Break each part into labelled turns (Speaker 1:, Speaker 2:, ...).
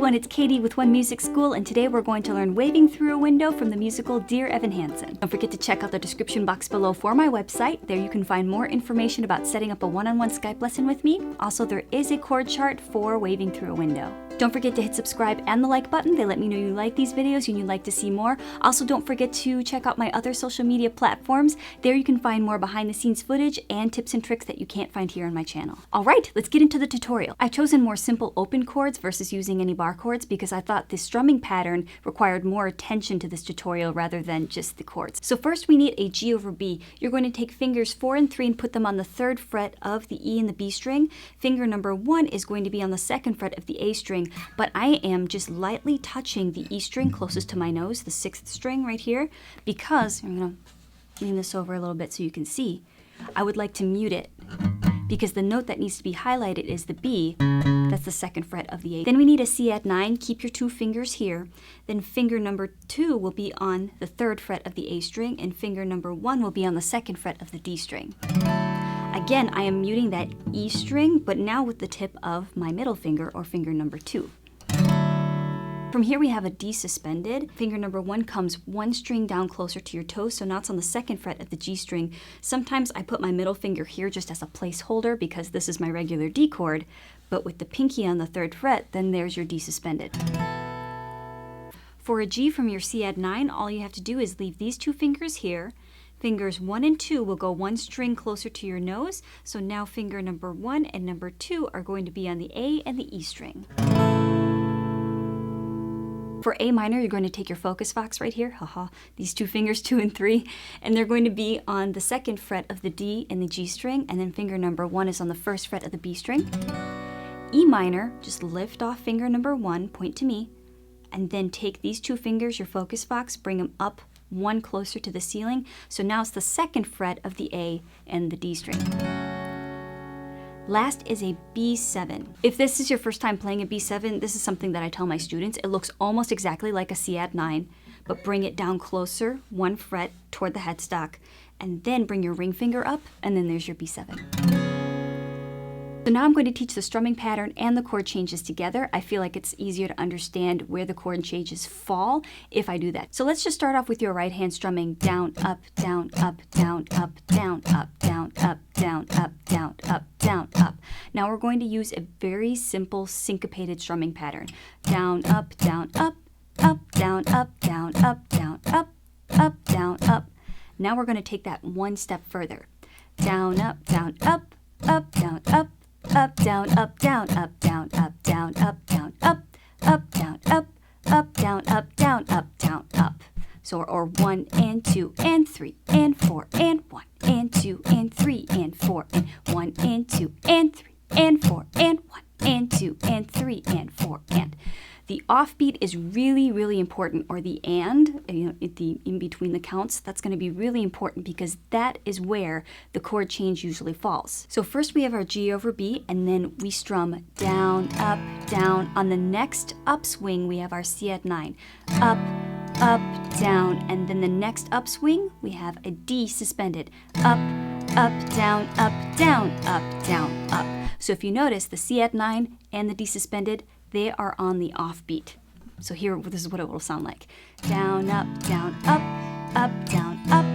Speaker 1: everyone, it's Katie with One Music School, and today we're going to learn Waving Through a Window from the musical Dear Evan Hansen. Don't forget to check out the description box below for my website. There you can find more information about setting up a one-on-one Skype lesson with me. Also, there is a chord chart for Waving Through a Window. Don't forget to hit subscribe and the like button. They let me know you like these videos and you'd like to see more. Also, don't forget to check out my other social media platforms. There you can find more behind the scenes footage and tips and tricks that you can't find here on my channel. All right, let's get into the tutorial. I've chosen more simple open chords versus using any bar chords because I thought the strumming pattern required more attention to this tutorial rather than just the chords. So first we need a G over B. You're going to take fingers 4 and 3 and put them on the 3rd fret of the E and the B string. Finger number 1 is going to be on the 2nd fret of the A string, but I am just lightly touching the E string closest to my nose, the 6th string right here, because, I'm going to lean this over a little bit so you can see, I would like to mute it, because the note that needs to be highlighted is the B, that's the 2nd fret of the A. Then we need a C add 9, keep your 2 fingers here, then finger number 2 will be on the 3rd fret of the A string, and finger number 1 will be on the 2nd fret of the D string. Again, I am muting that E string, but now with the tip of my middle finger, or finger number 2. From here we have a D suspended. Finger number 1 comes 1 string down closer to your toe, so now it's on the 2nd fret of the G string. Sometimes I put my middle finger here just as a placeholder because this is my regular D chord, but with the pinky on the 3rd fret, then there's your D suspended. For a G from your C add 9, all you have to do is leave these 2 fingers here. Fingers 1 and 2 will go 1 string closer to your nose, so now finger number 1 and number 2 are going to be on the A and the E string. For A minor, you're going to take your focus box right here, these 2 fingers, 2 and 3, and they're going to be on the 2nd fret of the D and the G string, and then finger number 1 is on the 1st fret of the B string. E minor, just lift off finger number 1, point to me, and then take these 2 fingers, your focus box, bring them up 1 closer to the ceiling, so now it's the 2nd fret of the A and the D string. Last is a B7. If this is your first time playing a B7, this is something that I tell my students. It looks almost exactly like a C add 9, but bring it down closer, 1 fret toward the headstock, and then bring your ring finger up, and then there's your B7. So now I'm going to teach the strumming pattern and the chord changes together. I feel like it's easier to understand where the chord changes fall if I do that. So let's just start off with your right hand strumming down, up, down, up, down, up, down, up, down, up, down, up, down, up, down, up. Now we're going to use a very simple syncopated strumming pattern. Down, up, down, up, up, down, up, down, up, down, up, up, down, up. Now we're going to take that 1 step further. Down, up, down, up, up, down, up, up, down, up, down, up, down, up, down, up, down, up, up, down, up, up, down, up, down, up, down, up. So, or 1 and 2 and 3 and 4 and 1 and 2 and 3 and 4 and 1 and 2 and 3 and 4 and 1 and 2 and 3 and 4 and. The offbeat is really, really important, or the and, in between the counts, that's going to be really important because that is where the chord change usually falls. So first we have our G over B, and then we strum down, up, down. On the next upswing, we have our C add 9. Up, up, down, and then the next upswing, we have a D suspended. Up, up, down, up, down, up, down, up. So if you notice, the C add 9 and the D suspended, they are on the offbeat. So here, this is what it will sound like. Down, up, down, up, up, down, up,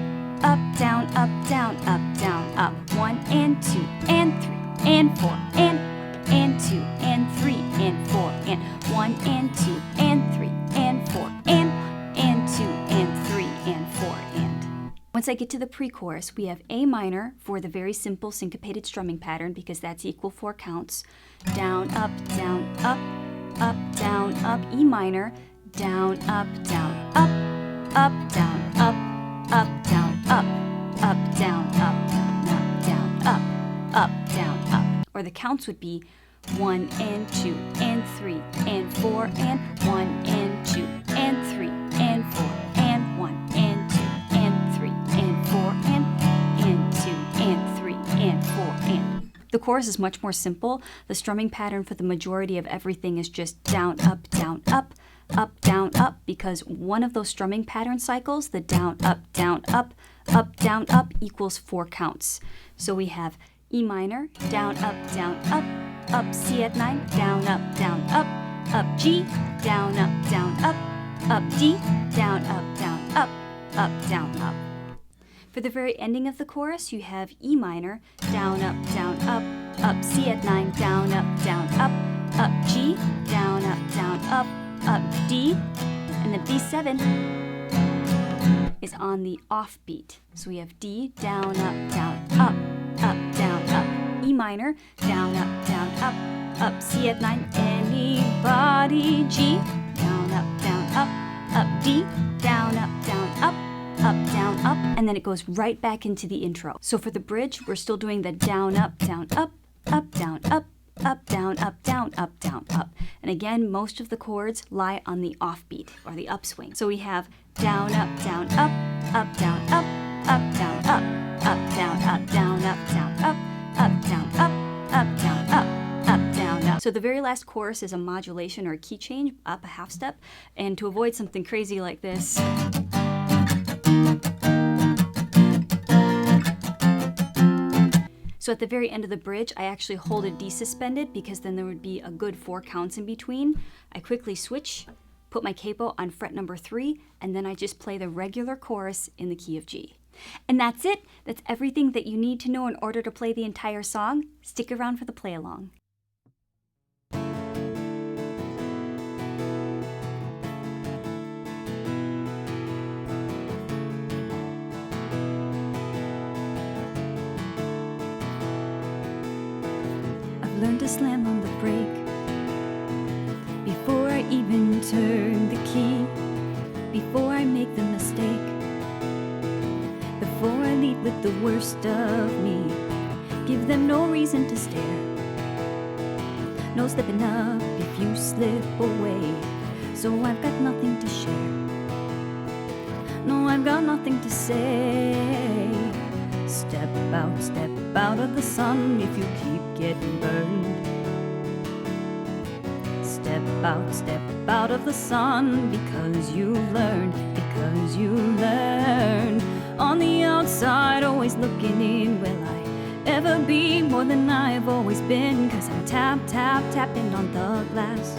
Speaker 1: up, down, up, down, up, down, up. 1 and 2 and 3 and 4 and 2 and 3 and 4 and 1 and 2 and 3 and 4 and 2 and 3 and 4 and. Once I get to the pre-chorus, we have A minor for the very simple syncopated strumming pattern because that's equal 4 counts. Down, up, down, up, down, up, E minor, down, up, down, up, down, up, down, up, down, up, down, up. Or the counts would be 1 and 2 and 3 and 4 and 1 and 2 and 3 and 4 and 1 and 2 and 3 and 4 and 2 and 3 and 4 and. The chorus is much more simple. The strumming pattern for the majority of everything is just down, up, down, up, down, up, because one of those strumming pattern cycles, the down, up, down, up, down, up, equals 4 counts. So we have E minor, down, up, C add 9, down, up, up, G, down, up, D, down, up, down, up. For the very ending of the chorus, you have E minor, down, up, C at 9, down, up, G, down, up, D, and the B7 is on the offbeat. So we have D, down, up, down, up, E minor, down, up, C at 9, anybody, G, down, up, D, down, up, and then it goes right back into the intro. So for the bridge, we're still doing the down, up, down, up, down, up, down, down, up. And again, most of the chords lie on the offbeat or the upswing. So we have down, up, down, up, down, down, up, down, down, up, down, down. So the very last chorus is a modulation or a key change, up a half step. And to avoid something crazy like this, so at the very end of the bridge, I actually hold a D suspended because then there would be a good 4 counts in between. I quickly switch, put my capo on fret number 3, and then I just play the regular chorus in the key of G. And that's it. That's everything that you need to know in order to play the entire song. Stick around for the play along. Learn to slam on the brake before I even turn the key, before I make the mistake, before I lead with the worst of me. Give them no reason to stare, no slipping up if you slip away. So I've got nothing to share, no, I've got nothing to say. Step out of the sun if you keep getting burned. Step out of the sun because you learned, On the outside, always looking in, will I ever be more than I've always been? 'Cause I'm tapping on the glass.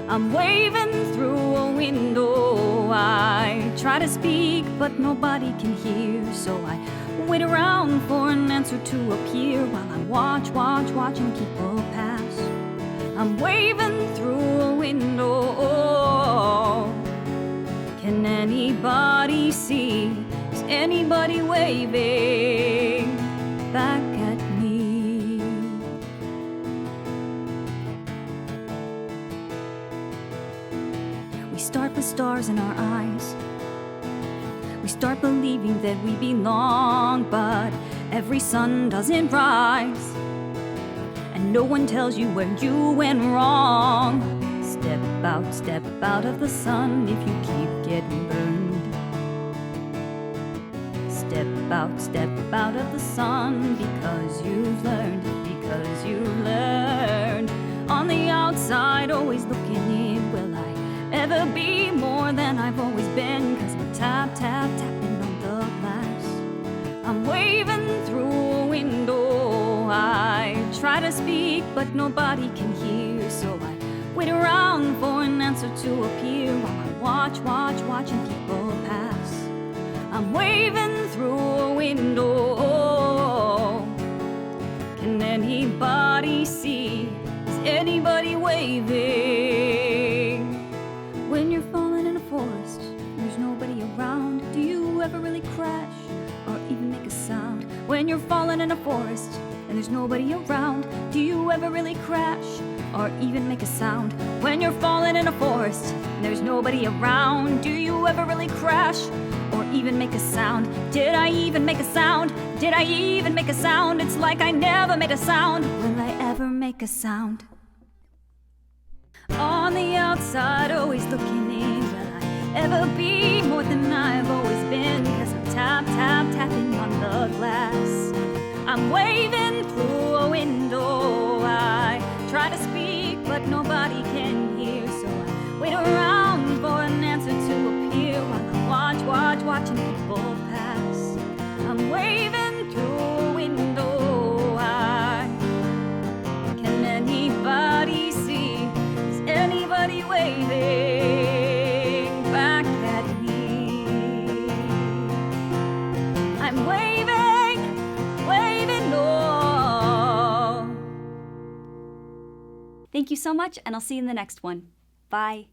Speaker 1: I'm waving through a window. I try to speak, but nobody can hear, so I wait around for an answer to appear while I watching people pass. I'm waving through a window. Can anybody see? Is anybody waving back at me? We start with stars in our eyes. We start believing that we belong, but every sun doesn't rise, and no one tells you where you went wrong. Step out of the sun if you keep getting burned. Step out of the sun because you've learned, On the outside, always looking in, will I ever be more than I've always been? 'Cause I'm tapping on the glass. I'm waving through a window. I try to speak, but nobody can hear, so I wait around for an answer to appear while I watching people pass. I'm waving through a window. Can anybody see? Is anybody waving? When you're falling in a forest, there's nobody around. Do you ever really crash or even make a sound? When you're falling in a forest and there's nobody around, do you ever really crash or even make a sound? When you're falling in a forest and there's nobody around, do you ever really crash or even make a sound? Did I even make a sound? Did I even make a sound? It's like I never made a sound. Will I ever make a sound? On the outside, always looking in, will I ever be more than I've always been? 'Cause I'm tapping on the glass. I'm waving through a window. I try to speak, but nobody can hear, so I wait around for an answer to appear while I watching people pass. I'm waving through a window. Can anybody see? Is anybody waving back at me. I'm waving, waving no. Thank you so much, and I'll see you in the next one. Bye.